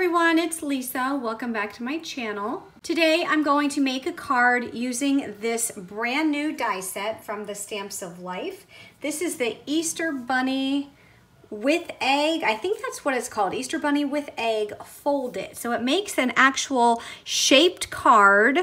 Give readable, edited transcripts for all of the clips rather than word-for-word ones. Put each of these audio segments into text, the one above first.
everyone, it's Lisa. Welcome back to my channel. Today I'm going to make a card using this brand new die set from the Stamps of Life. This is the Easter Bunny with egg. I think that's what it's called, Easter Bunny with egg folded. So it makes an actual shaped card,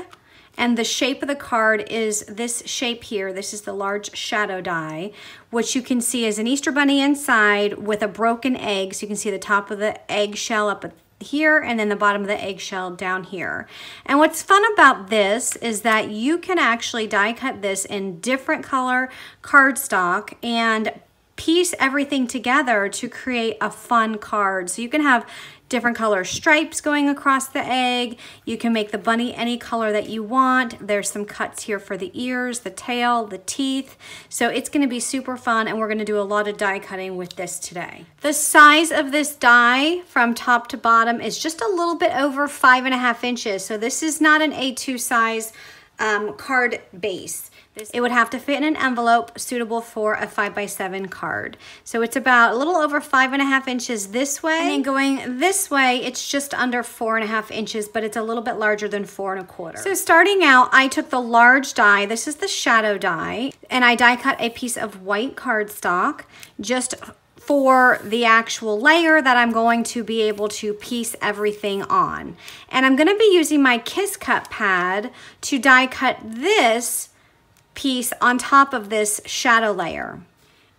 and the shape of the card is this shape here. This is the large shadow die, which you can see is an Easter Bunny inside with a broken egg. So you can see the top of the eggshell up here and then the bottom of the eggshell down here. And what's fun about this is that you can actually die cut this in different color cardstock and piece everything together to create a fun card. So you can have different color stripes going across the egg. You can make the bunny any color that you want. There's some cuts here for the ears, the tail, the teeth. So it's gonna be super fun, and we're gonna do a lot of die cutting with this today. The size of this die from top to bottom is just a little bit over 5.5 inches. So this is not an A2 size card base. It would have to fit in an envelope suitable for a 5x7 card. So it's about a little over 5.5 inches this way. And then going this way, it's just under 4.5 inches, but it's a little bit larger than 4.25. So starting out, I took the large die. This is the shadow die, and I die cut a piece of white cardstock just for the actual layer that I'm going to be able to piece everything on. And I'm gonna be using my Kiss Cut pad to die cut this piece on top of this shadow layer.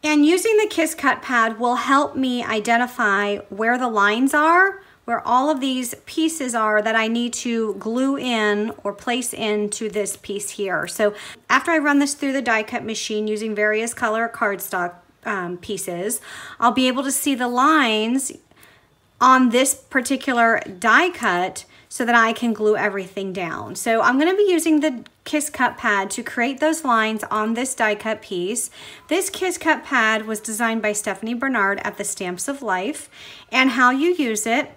And using the Kiss Cut pad will help me identify where the lines are, where all of these pieces are that I need to glue in or place into this piece here. So after I run this through the die cut machine using various color cardstock pieces, I'll be able to see the lines on this particular die cut so that I can glue everything down. So I'm gonna be using the Kiss Cut pad to create those lines on this die cut piece. This Kiss Cut pad was designed by Stephanie Bernard at the Stamps of Life, and how you use it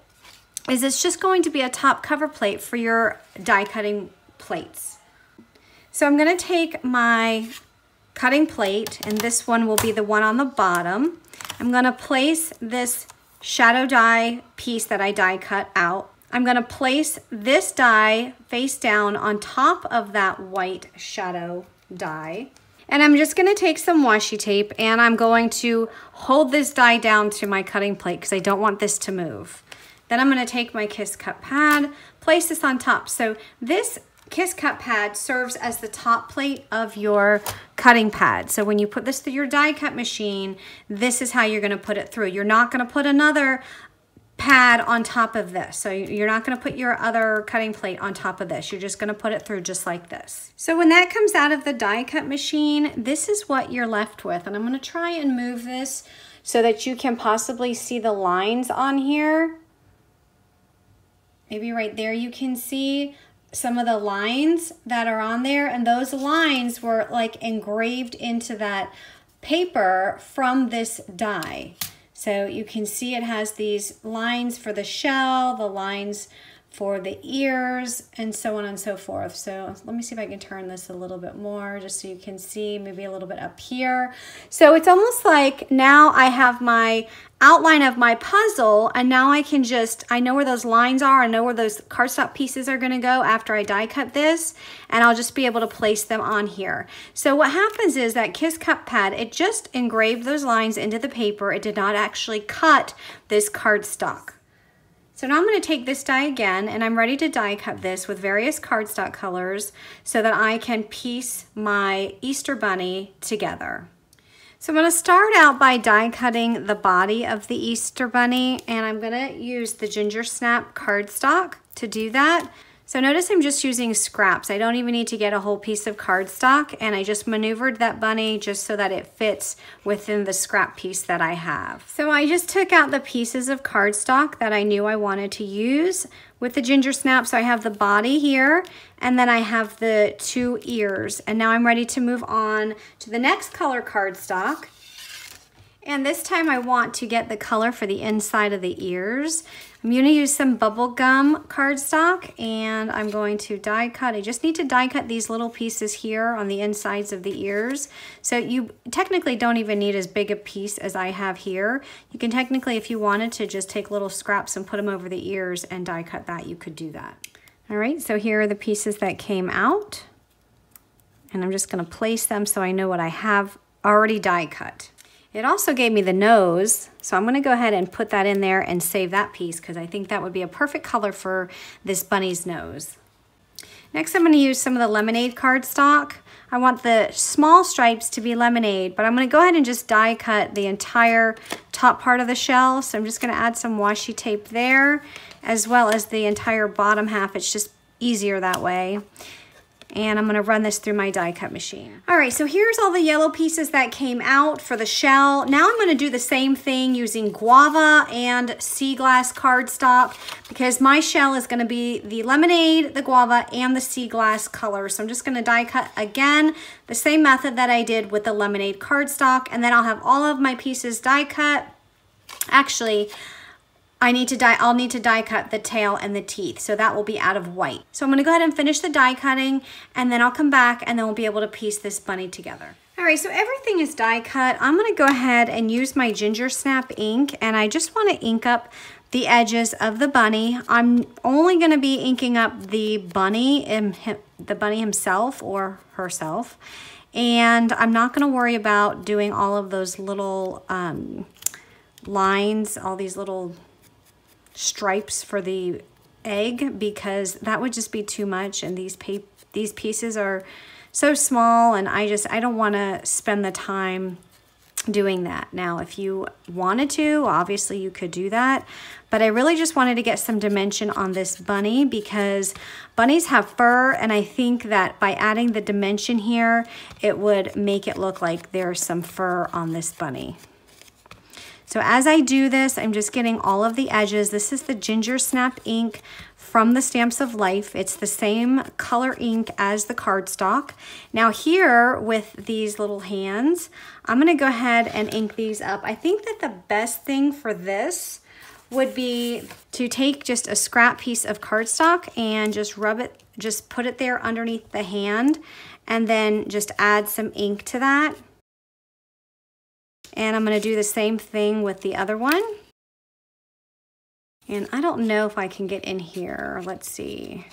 is it's just going to be a top cover plate for your die cutting plates. So I'm gonna take my cutting plate, and this one will be the one on the bottom. I'm gonna place this shadow die piece that I die cut out. I'm gonna place this die face down on top of that white shadow die. And I'm just gonna take some washi tape, and I'm going to hold this die down to my cutting plate because I don't want this to move. Then I'm gonna take my Kiss Cut pad, place this on top. So this Kiss Cut pad serves as the top plate of your cutting pad. So when you put this through your die cut machine, this is how you're gonna put it through. You're not gonna put another pad on top of this. So you're not gonna put your other cutting plate on top of this. You're just gonna put it through just like this. So when that comes out of the die cut machine, this is what you're left with. And I'm gonna try and move this so that you can possibly see the lines on here. Maybe right there you can see some of the lines that are on there, and those lines were like engraved into that paper from this die. So you can see it has these lines for the shell, the lines for the ears, and so on and so forth. So let me see if I can turn this a little bit more just so you can see, maybe a little bit up here. So it's almost like now I have my outline of my puzzle, and now I know where those lines are, I know where those cardstock pieces are gonna go after I die cut this, and I'll just be able to place them on here. So what happens is that Kiss Cut pad, it just engraved those lines into the paper. It did not actually cut this cardstock. So now I'm gonna take this die again, and I'm ready to die cut this with various cardstock colors so that I can piece my Easter Bunny together. So I'm gonna start out by die cutting the body of the Easter Bunny, and I'm gonna use the Ginger Snap cardstock to do that. So notice I'm just using scraps. I don't even need to get a whole piece of cardstock, and I just maneuvered that bunny just so that it fits within the scrap piece that I have. So I just took out the pieces of cardstock that I knew I wanted to use with the Ginger Snap. So I have the body here, and then I have the 2 ears. And now I'm ready to move on to the next color cardstock. And this time I want to get the color for the inside of the ears. I'm going to use some bubble gum cardstock, and I'm going to die cut. I just need to die cut these little pieces here on the insides of the ears. So you technically don't even need as big a piece as I have here. You can technically, if you wanted to, just take little scraps and put them over the ears and die cut that, you could do that. All right, so here are the pieces that came out. And I'm just going to place them so I know what I have already die cut. It also gave me the nose, so I'm going to go ahead and put that in there and save that piece because I think that would be a perfect color for this bunny's nose. Next, I'm going to use some of the lemonade cardstock. I want the small stripes to be lemonade, but I'm going to go ahead and just die cut the entire top part of the shell. So I'm just going to add some washi tape there, as well as the entire bottom half. It's just easier that way. And I'm going to run this through my die cut machine. All right, so here's all the yellow pieces that came out for the shell. Now I'm going to do the same thing using guava and sea glass cardstock because my shell is going to be the lemonade, the guava, and the sea glass color. So I'm just going to die cut again, the same method that I did with the lemonade cardstock, and then I'll have all of my pieces die cut. Actually, I'll need to die cut the tail and the teeth, so that will be out of white. So I'm gonna go ahead and finish the die cutting, and then I'll come back and then we'll be able to piece this bunny together. All right, so everything is die cut. I'm gonna go ahead and use my Ginger Snap ink, and I just wanna ink up the edges of the bunny. I'm only gonna be inking up the bunny himself or herself, and I'm not gonna worry about doing all of those little lines, all these little stripes for the egg, because that would just be too much, and these pieces are so small, and I don't want to spend the time doing that. Now, if you wanted to, obviously you could do that, but I really just wanted to get some dimension on this bunny because bunnies have fur, and I think that by adding the dimension here, it would make it look like there's some fur on this bunny. So as I do this, I'm just getting all of the edges. This is the Ginger Snap ink from the Stamps of Life. It's the same color ink as the cardstock. Now here with these little hands, I'm gonna go ahead and ink these up. I think that the best thing for this would be to take just a scrap piece of cardstock and just rub it, just put it there underneath the hand, and then just add some ink to that. And I'm going to do the same thing with the other one. And I don't know if I can get in here. Let's see.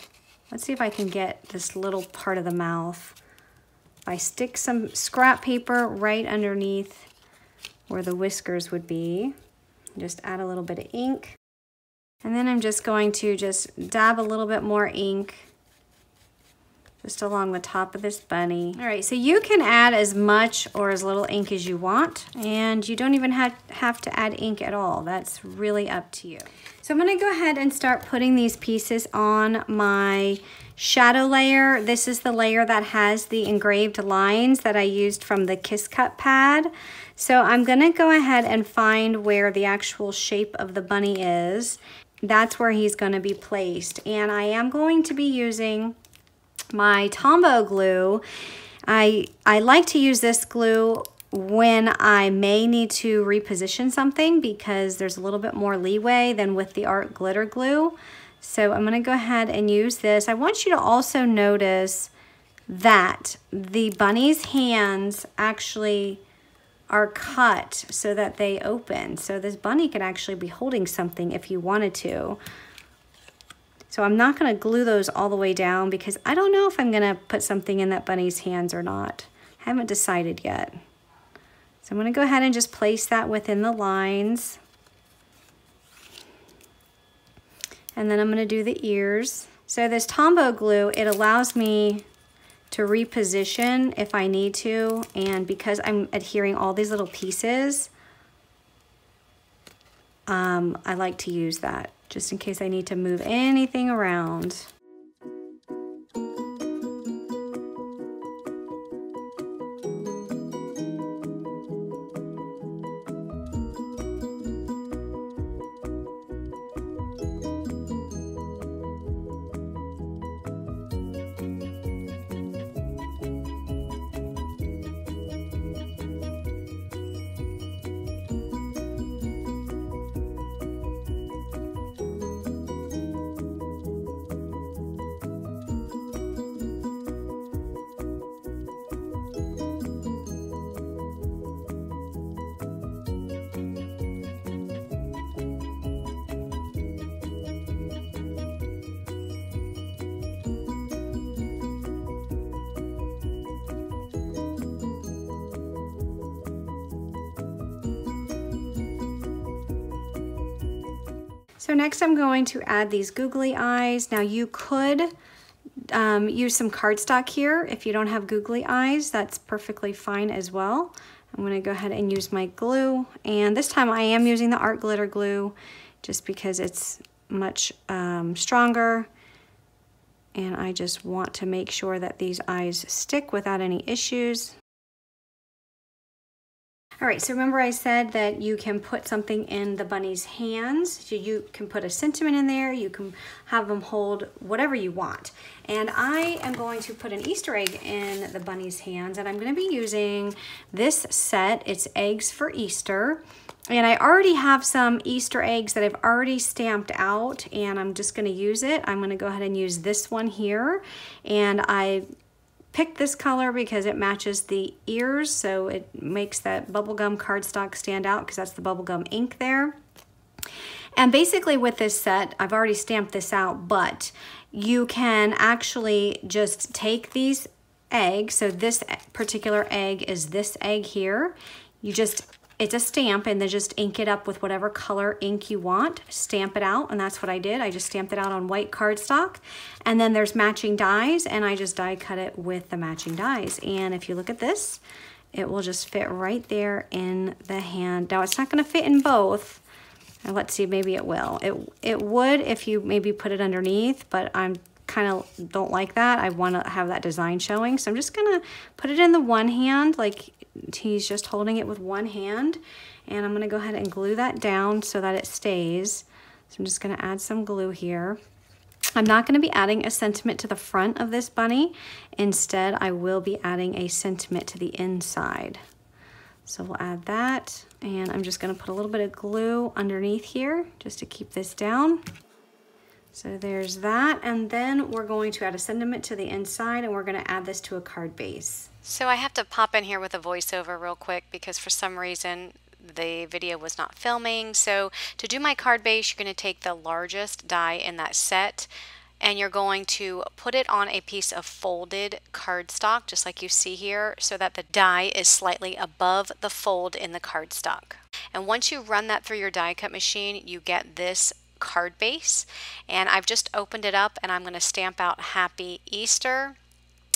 Let's see if I can get this little part of the mouth. If I stick some scrap paper right underneath where the whiskers would be, just add a little bit of ink. And then I'm just going to just dab a little bit more ink just along the top of this bunny. All right, so you can add as much or as little ink as you want, and you don't even have to add ink at all. That's really up to you. So I'm gonna go ahead and start putting these pieces on my shadow layer. This is the layer that has the engraved lines that I used from the Kiss Cut pad. So I'm gonna go ahead and find where the actual shape of the bunny is. That's where he's gonna be placed. And I am going to be using my Tombow glue. I like to use this glue when I may need to reposition something because there's a little bit more leeway than with the art glitter glue. So I'm gonna go ahead and use this. I want you to also notice that the bunny's hands actually are cut so that they open. So this bunny could actually be holding something if you wanted to. So I'm not gonna glue those all the way down because I don't know if I'm gonna put something in that bunny's hands or not. I haven't decided yet. So I'm gonna go ahead and just place that within the lines. And then I'm gonna do the ears. So this Tombow glue, it allows me to reposition if I need to. And because I'm adhering all these little pieces, I like to use that just in case I need to move anything around. So next I'm going to add these googly eyes. Now you could use some cardstock here. If you don't have googly eyes, that's perfectly fine as well. I'm going to go ahead and use my glue, and this time I am using the art glitter glue just because it's much stronger, and I just want to make sure that these eyes stick without any issues. All right, so remember I said that you can put something in the bunny's hands. So you can put a sentiment in there, you can have them hold whatever you want. And I am going to put an Easter egg in the bunny's hands, and I'm gonna be using this set. It's Eggs for Easter. And I already have some Easter eggs that I've already stamped out, and I'm just gonna use it. I'm gonna go ahead and use this one here. And I picked this color because it matches the ears, so it makes that bubblegum cardstock stand out because that's the bubblegum ink there. And basically with this set, I've already stamped this out, but you can actually just take these eggs. So this particular egg is this egg here. It's a stamp, and then just ink it up with whatever color ink you want. Stamp it out, and that's what I did. I just stamped it out on white cardstock. And then there's matching dies, and I just die cut it with the matching dies. And if you look at this, it will just fit right there in the hand. Now it's not gonna fit in both. Now let's see, maybe it will. It would if you maybe put it underneath, but I'm kind of don't like that. I want to have that design showing. So I'm just gonna put it in the one hand, like he's just holding it with one hand, and I'm gonna go ahead and glue that down so that it stays. So I'm just gonna add some glue here. I'm not gonna be adding a sentiment to the front of this bunny. Instead, I will be adding a sentiment to the inside. So we'll add that, and I'm just gonna put a little bit of glue underneath here just to keep this down. So there's that, and then we're going to add a sentiment to the inside, and we're going to add this to a card base. So I have to pop in here with a voiceover real quick because for some reason the video was not filming. So to do my card base, you're going to take the largest die in that set, and you're going to put it on a piece of folded cardstock, just like you see here, so that the die is slightly above the fold in the cardstock. And once you run that through your die cut machine, you get this card base, and I've just opened it up, and I'm going to stamp out Happy Easter.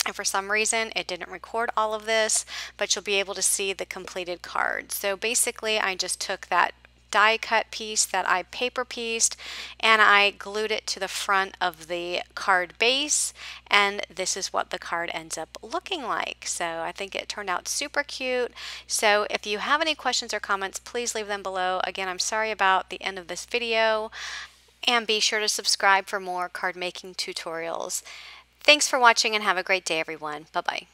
And for some reason it didn't record all of this, but you'll be able to see the completed card. So basically I just took that die cut piece that I paper pieced, and I glued it to the front of the card base, and this is what the card ends up looking like. So I think it turned out super cute. So if you have any questions or comments, please leave them below. Again, I'm sorry about the end of this video, and be sure to subscribe for more card making tutorials. Thanks for watching, and have a great day, everyone. Bye-bye.